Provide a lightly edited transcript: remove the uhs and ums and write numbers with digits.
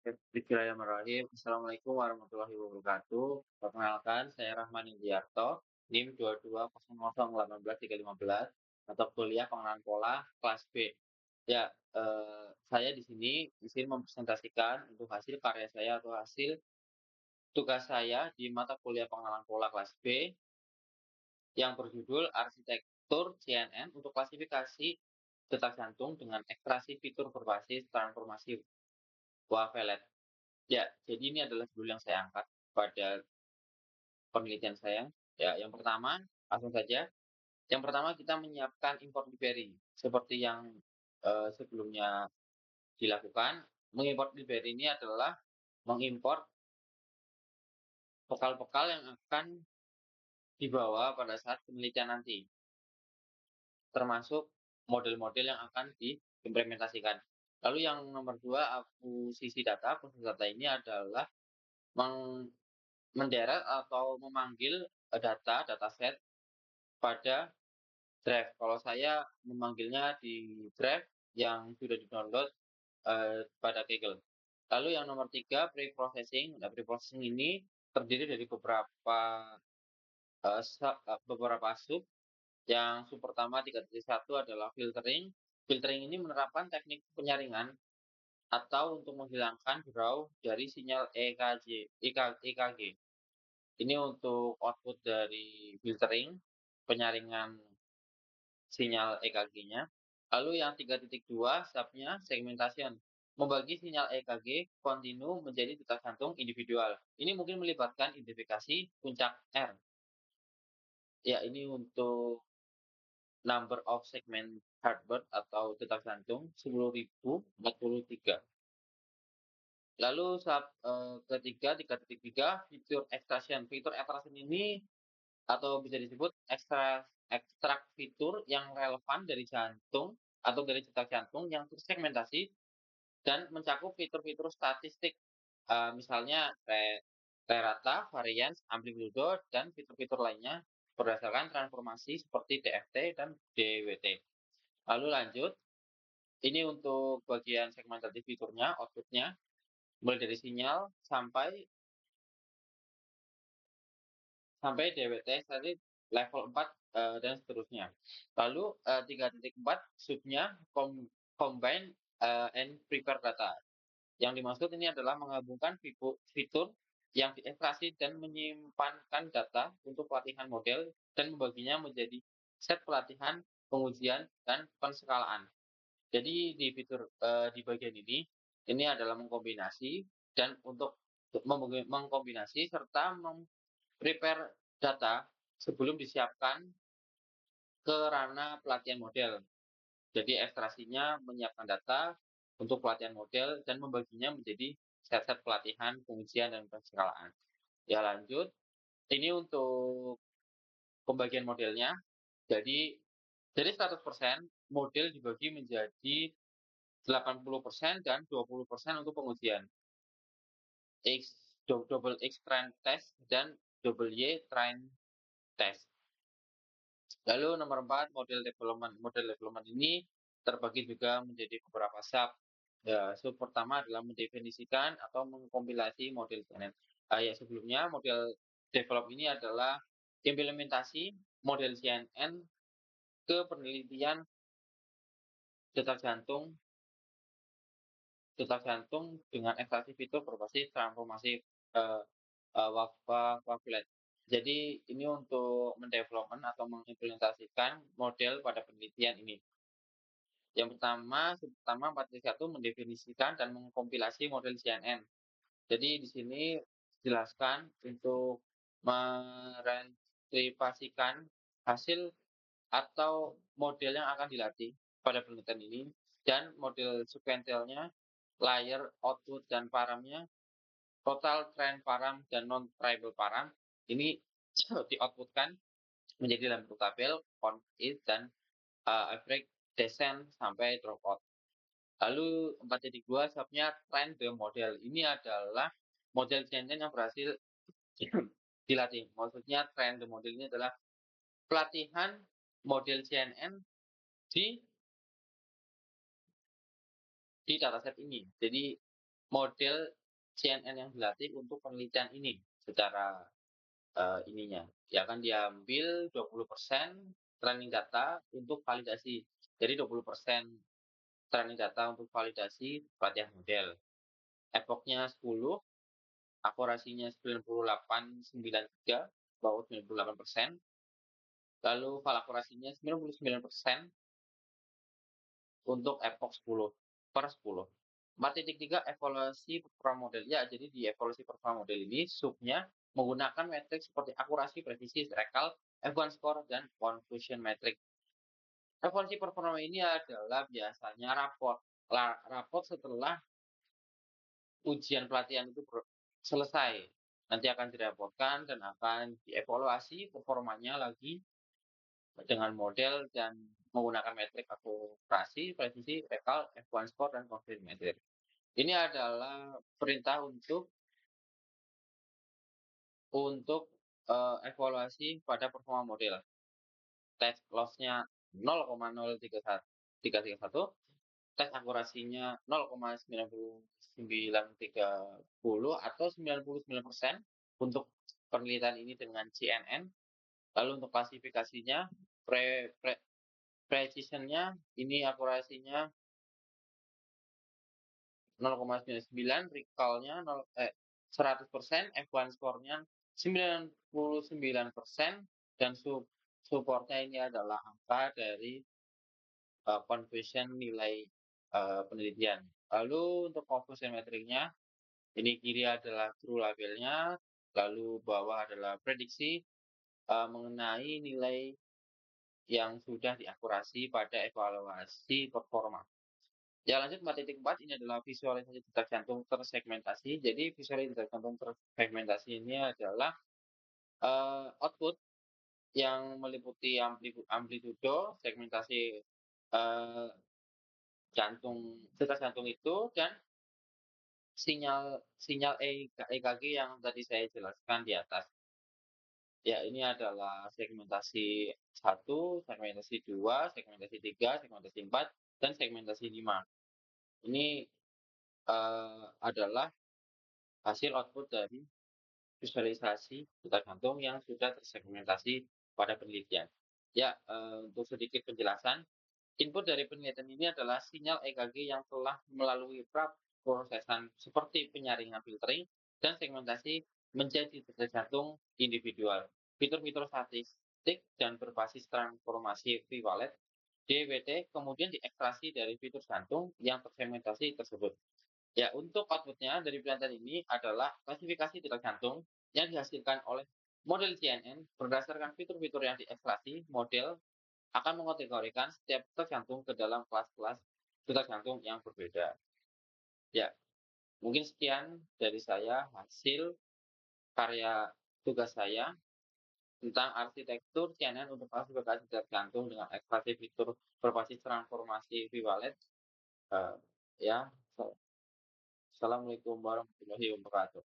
Bismillahirrahmanirrahim. Assalamualaikum warahmatullahi wabarakatuh. Perkenalkan, saya Rahman Indiarto, NIM 2200181315 atau kuliah pengenalan pola kelas B. Ya, saya di sini mempresentasikan untuk hasil karya saya atau hasil tugas saya di mata kuliah pengenalan pola kelas B yang berjudul Arsitektur CNN untuk klasifikasi detak jantung dengan ekstraksi fitur berbasis transformasi wavelet. Ya, jadi ini adalah judul yang saya angkat pada penelitian saya. Ya, yang pertama, langsung saja. Yang pertama kita menyiapkan import library. Seperti yang sebelumnya dilakukan, mengimport library ini adalah mengimport bekal-bekal yang akan dibawa pada saat penelitian nanti, termasuk model-model yang akan diimplementasikan. Lalu yang nomor dua, akuisisi data. Akuisisi data ini adalah meng menderet atau memanggil dataset pada drive. Kalau saya memanggilnya di drive yang sudah di-download pada Kaggle. Lalu yang nomor tiga, pre-processing. Nah, pre-processing ini terdiri dari beberapa sub. Yang sub pertama 3.1 adalah filtering. Filtering ini menerapkan teknik penyaringan atau untuk menghilangkan draw dari sinyal EKG. Ini untuk output dari filtering, penyaringan sinyal EKG-nya. Lalu yang 3.2 subnya segmentation, membagi sinyal EKG kontinu menjadi detak jantung individual. Ini mungkin melibatkan identifikasi puncak R. Ya, ini untuk number of segment heartbeat atau detak jantung 10.043. Lalu ketiga 3.3 fitur extraction. Fitur extraction ini atau bisa disebut ekstrak fitur yang relevan dari jantung atau dari detak jantung yang tersegmentasi dan mencakup fitur-fitur statistik, misalnya rata, varians, amplitudo, dan fitur-fitur lainnya berdasarkan transformasi seperti DFT dan DWT. Lalu lanjut, ini untuk bagian segmentasi fiturnya, outputnya, mulai dari sinyal sampai DWT tadi level 4 dan seterusnya. Lalu 3.4 subnya combine and prepare data. Yang dimaksud ini adalah menggabungkan fitur yang diekstraksi dan menyimpankan data untuk pelatihan model dan membaginya menjadi set pelatihan, pengujian, dan penskalaan. Jadi di bagian ini adalah mengkombinasi dan untuk mengkombinasi serta prepare data sebelum disiapkan ke ranah pelatihan model. Jadi ekstraksinya menyiapkan data untuk pelatihan model dan membaginya menjadi set-set pelatihan, pengujian, dan penskalaan. Ya lanjut, ini untuk pembagian modelnya. Jadi dari 100% model dibagi menjadi 80% dan 20% untuk pengujian. Double X train test dan double Y train test. Lalu nomor 4, model development. Model development ini terbagi juga menjadi beberapa sub. Ya, sub pertama adalah mendefinisikan atau mengkompilasi model CNN. Ya, sebelumnya model develop ini adalah implementasi model CNN ke penelitian detak jantung dengan ekstraksi fitur berbasis transformasi eh, wavelet. Jadi ini untuk mendevelopment atau mengimplementasikan model pada penelitian ini. Yang pertama 4.1 mendefinisikan dan mengkompilasi model CNN. Jadi di sini dijelaskan untuk meretrievasikan hasil atau model yang akan dilatih pada penelitian ini dan model sequentialnya, layer, output, dan paramnya, total trend param dan non-tribal param ini di-outputkan menjadi dalam bentuk tabel, count it, dan average, descent, sampai dropout. Lalu 4.2 subnya trend the model. Ini adalah model CNN yang berhasil dilatih. Maksudnya trend the model ini adalah pelatihan model CNN di dataset ini. Jadi model CNN yang dilatih untuk penelitian ini secara ininya. Ya kan diambil 20% training data untuk validasi. Jadi 20% training data untuk validasi pelatihan model. Epochnya 10, akurasinya 98,93, bawah 98%. Lalu file akurasinya 99% untuk epoch 10 per 10. 4.3 evaluasi performa model. Ya, jadi di evaluasi performa model ini subnya menggunakan metrik seperti akurasi, presisi, rekal, F1 score, dan confusion metric. Evaluasi performa ini adalah biasanya raport setelah ujian pelatihan itu selesai. Nanti akan direportkan dan akan dievaluasi performanya lagi dengan model dan menggunakan metrik akurasi, presisi, rekal, F1 score, dan confusion metric. Ini adalah perintah untuk evaluasi pada performa model. Tes loss-nya 0,031, tes akurasinya 0,9930 atau 99% untuk penelitian ini dengan CNN. Lalu untuk klasifikasinya, pre, pre, precision-nya ini akurasinya 0,99, recall-nya 100%, F1 score-nya 99%, dan support-nya ini adalah angka dari conversion nilai penelitian. Lalu untuk conversion metriknya, ini kiri adalah true labelnya, lalu bawah adalah prediksi mengenai nilai yang sudah diakurasi pada evaluasi performa. Ya lanjut 4.4 ini adalah visualisasi detak jantung tersegmentasi. Jadi visualisasi detak jantung tersegmentasi ini adalah output yang meliputi amplitudo segmentasi uh, detak jantung itu dan sinyal sinyal EKG yang tadi saya jelaskan di atas. Ya, ini adalah segmentasi 1, segmentasi 2, segmentasi 3, segmentasi 4, dan segmentasi 5. Ini adalah hasil output dari visualisasi detak jantung yang sudah tersegmentasi pada penelitian. Ya, untuk sedikit penjelasan, input dari penelitian ini adalah sinyal EKG yang telah melalui prosesan seperti penyaringan filtering dan segmentasi menjadi detak jantung individual. Fitur-fitur statistik dan berbasis transformasi P-wallet DWT kemudian diekstraksi dari fitur jantung yang tersegmentasi tersebut. Ya, untuk outputnya dari penelitian ini adalah klasifikasi detak jantung yang dihasilkan oleh model CNN berdasarkan fitur-fitur yang diekstraksi. Model akan mengategorikan setiap detak jantung ke dalam kelas-kelas detak jantung yang berbeda. Ya, mungkin sekian dari saya hasil karya tugas saya tentang arsitektur CNN untuk klasifikasi detak jantung dengan ekstraksi fitur berbasis transformasi V-wallet. Ya, Assalamualaikum warahmatullahi wabarakatuh.